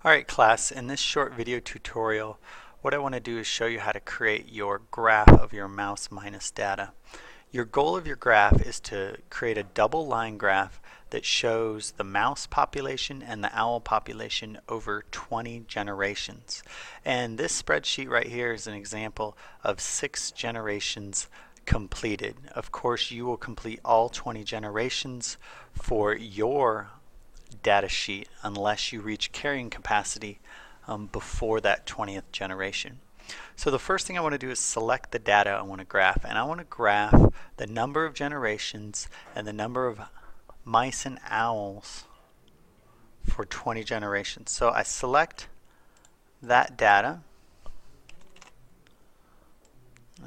Alright class, in this short video tutorial what I want to do is show you how to create your graph of your mouse minus data. Your goal of your graph is to create a double line graph that shows the mouse population and the owl population over 20 generations. And this spreadsheet right here is an example of 6 generations completed. Of course you will complete all 20 generations for your data sheet unless you reach carrying capacity before that 20th generation. So the first thing I want to do is select the data I want to graph, and I want to graph the number of generations and the number of mice and owls for 20 generations. So I select that data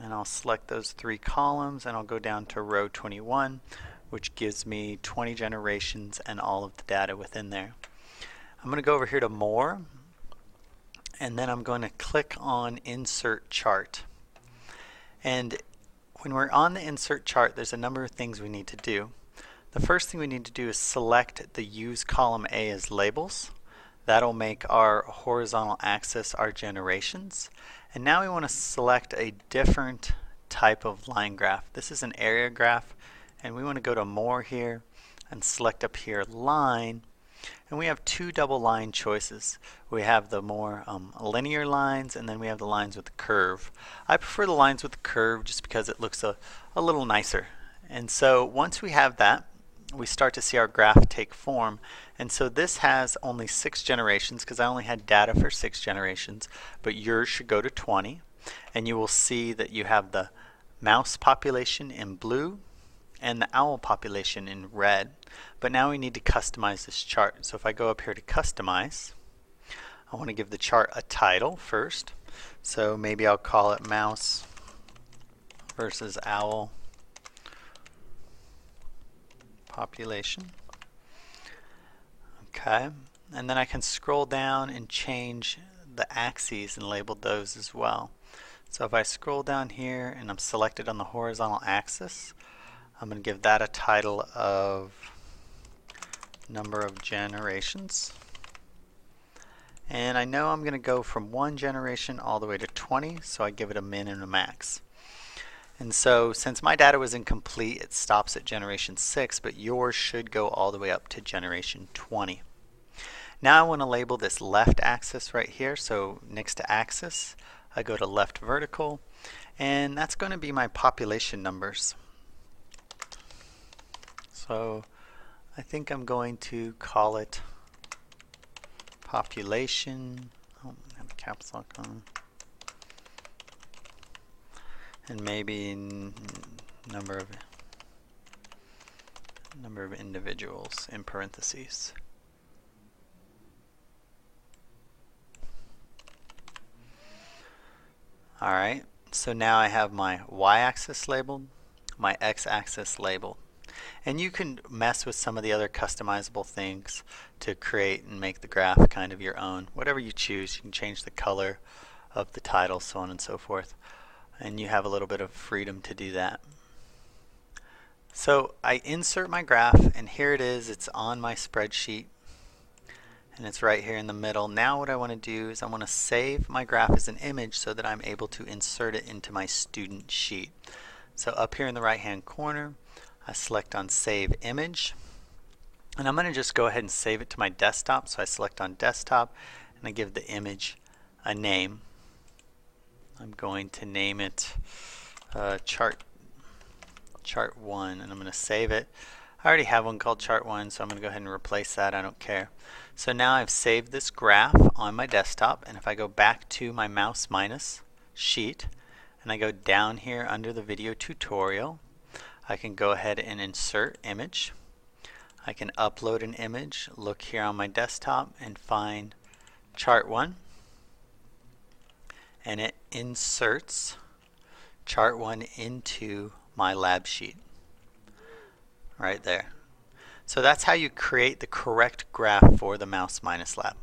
and I'll select those 3 columns and I'll go down to row 21, which gives me 20 generations and all of the data within there. I'm going to go over here to More, and then I'm going to click on Insert Chart. And when we're on the Insert Chart, there's a number of things we need to do. The first thing we need to do is select the Use Column A as Labels. That'll make our horizontal axis our generations. And now we want to select a different type of line graph. This is an area graph, and we want to go to More here and select up here Line, and we have 2 double line choices. We have the more linear lines, and then we have the lines with the curve. I prefer the lines with the curve just because it looks a little nicer. And so once we have that, we start to see our graph take form. And so this has only 6 generations because I only had data for 6 generations, but yours should go to 20, and you will see that you have the mouse population in blue and the owl population in red. But now we need to customize this chart. So if I go up here to Customize, I want to give the chart a title first. So maybe I'll call it Mouse versus Owl population. Okay, and then I can scroll down and change the axes and label those as well. So if I scroll down here and I'm selected on the horizontal axis, I'm going to give that a title of Number of Generations. And I know I'm going to go from 1 generation all the way to 20, so I give it a min and a max. And so since my data was incomplete, it stops at generation 6, but yours should go all the way up to generation 20. Now I want to label this left axis right here, so next to axis I go to left vertical, and that's going to be my population numbers. So I think I'm going to call it population. Oh, I have a caps lock on. And maybe number of individuals in parentheses. Alright, so now I have my y-axis labeled, my x-axis labeled. And you can mess with some of the other customizable things to create and make the graph kind of your own. Whatever you choose, you can change the color of the title, so on and so forth. And you have a little bit of freedom to do that. So I insert my graph, and here it is. It's on my spreadsheet, and it's right here in the middle. Now what I want to do is I want to save my graph as an image so that I'm able to insert it into my student sheet. So up here in the right hand corner, I select on Save Image, and I'm going to just go ahead and save it to my desktop. So I select on Desktop and I give the image a name. I'm going to name it Chart 1, and I'm going to save it. I already have one called Chart 1, so I'm going to go ahead and replace that. I don't care. So now I've saved this graph on my desktop, and if I go back to my mouse minus sheet and I go down here under the video tutorial, I can go ahead and insert image. I can upload an image, look here on my desktop and find Chart 1, and it inserts Chart 1 into my lab sheet right there. So that's how you create the correct graph for the Mouse Minus Lab.